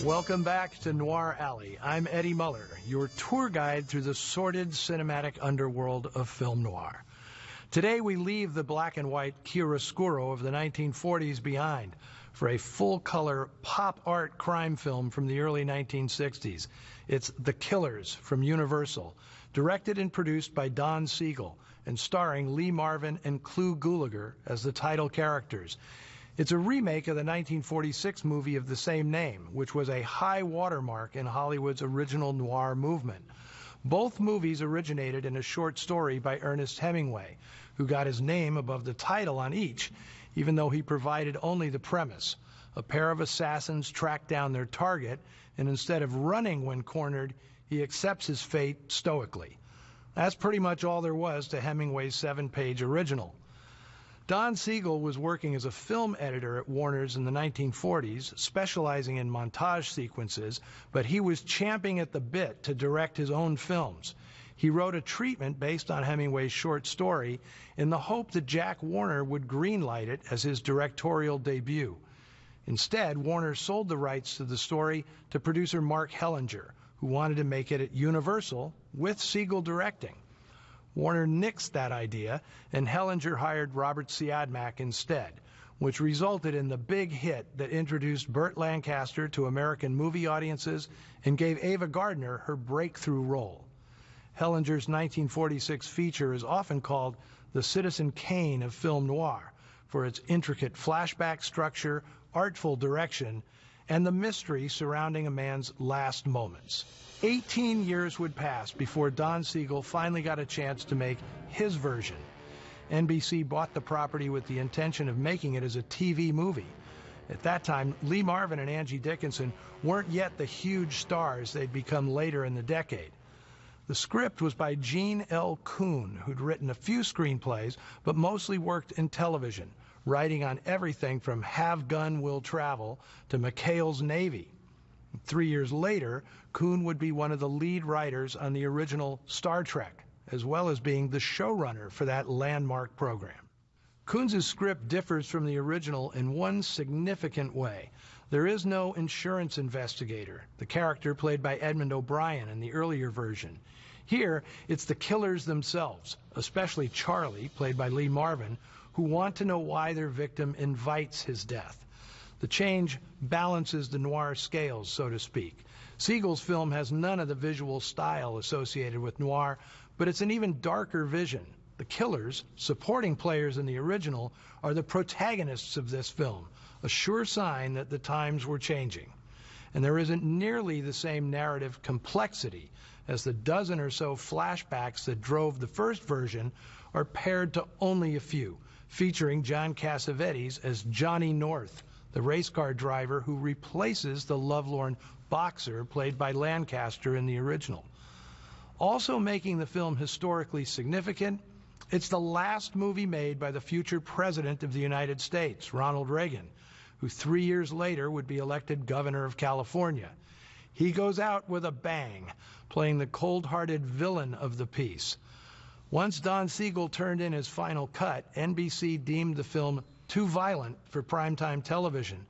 Welcome back to Noir Alley. I'm Eddie Muller, your tour guide through the sordid cinematic underworld of film noir. Today we leave the black and white chiaroscuro of the 1940s behind for a full-color pop art crime film from the early 1960s. It's The Killers from Universal, directed and produced by Don Siegel and starring Lee Marvin and Clu Gulager as the title characters. It's a remake of the 1946 movie of the same name, which was a high watermark in Hollywood's original noir movement. Both movies originated in a short story by Ernest Hemingway, who got his name above the title on each, even though he provided only the premise. A pair of assassins track down their target, and instead of running when cornered, he accepts his fate stoically. That's pretty much all there was to Hemingway's 7-page original. Don Siegel was working as a film editor at Warner's in the 1940s, specializing in montage sequences, but he was champing at the bit to direct his own films. He wrote a treatment based on Hemingway's short story in the hope that Jack Warner would greenlight it as his directorial debut. Instead, Warner sold the rights to the story to producer Mark Hellinger, who wanted to make it at Universal with Siegel directing. Warner nixed that idea, and Hellinger hired Robert Siodmak instead, which resulted in the big hit that introduced Burt Lancaster to American movie audiences and gave Ava Gardner her breakthrough role. Hellinger's 1946 feature is often called the Citizen Kane of film noir for its intricate flashback structure, artful direction, and the mystery surrounding a man's last moments. 18 years would pass before Don Siegel finally got a chance to make his version. NBC bought the property with the intention of making it as a TV movie. At that time, Lee Marvin and Angie Dickinson weren't yet the huge stars they'd become later in the decade. The script was by Gene L. Kuhn, who'd written a few screenplays, but mostly worked in television, writing on everything from Have Gun Will Travel to McHale's Navy. 3 years later, Kuhn would be one of the lead writers on the original Star Trek, as well as being the showrunner for that landmark program. Kuhn's script differs from the original in one significant way. There is no insurance investigator, the character played by Edmund O'Brien in the earlier version. Here, it's the killers themselves, especially Charlie, played by Lee Marvin, who want to know why their victim invites his death. The change balances the noir scales, so to speak. Siegel's film has none of the visual style associated with noir, but it's an even darker vision. The killers, supporting players in the original, are the protagonists of this film, a sure sign that the times were changing. And there isn't nearly the same narrative complexity, as the dozen or so flashbacks that drove the first version are pared to only a few, featuring John Cassavetes as Johnny North, the race car driver who replaces the lovelorn boxer played by Lancaster in the original. Also making the film historically significant, it's the last movie made by the future President of the United States, Ronald Reagan, who 3 years later would be elected governor of California. He goes out with a bang, playing the cold-hearted villain of the piece. Once Don Siegel turned in his final cut, NBC deemed the film too violent for primetime television,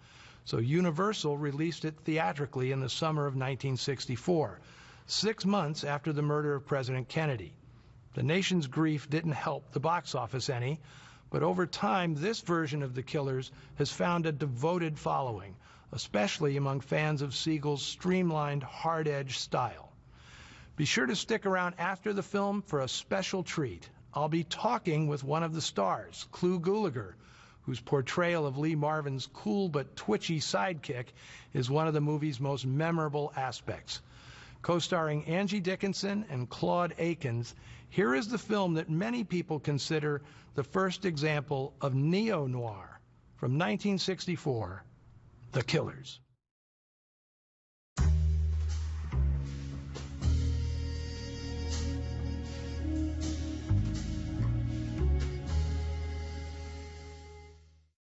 so Universal released it theatrically in the summer of 1964, 6 months after the murder of President Kennedy. The nation's grief didn't help the box office any, but over time, this version of The Killers has found a devoted following, especially among fans of Siegel's streamlined, hard-edged style. Be sure to stick around after the film for a special treat. I'll be talking with one of the stars, Clu Gulager, whose portrayal of Lee Marvin's cool but twitchy sidekick is one of the movie's most memorable aspects. Co-starring Angie Dickinson and Claude Akins, here is the film that many people consider the first example of neo-noir from 1964, The Killers.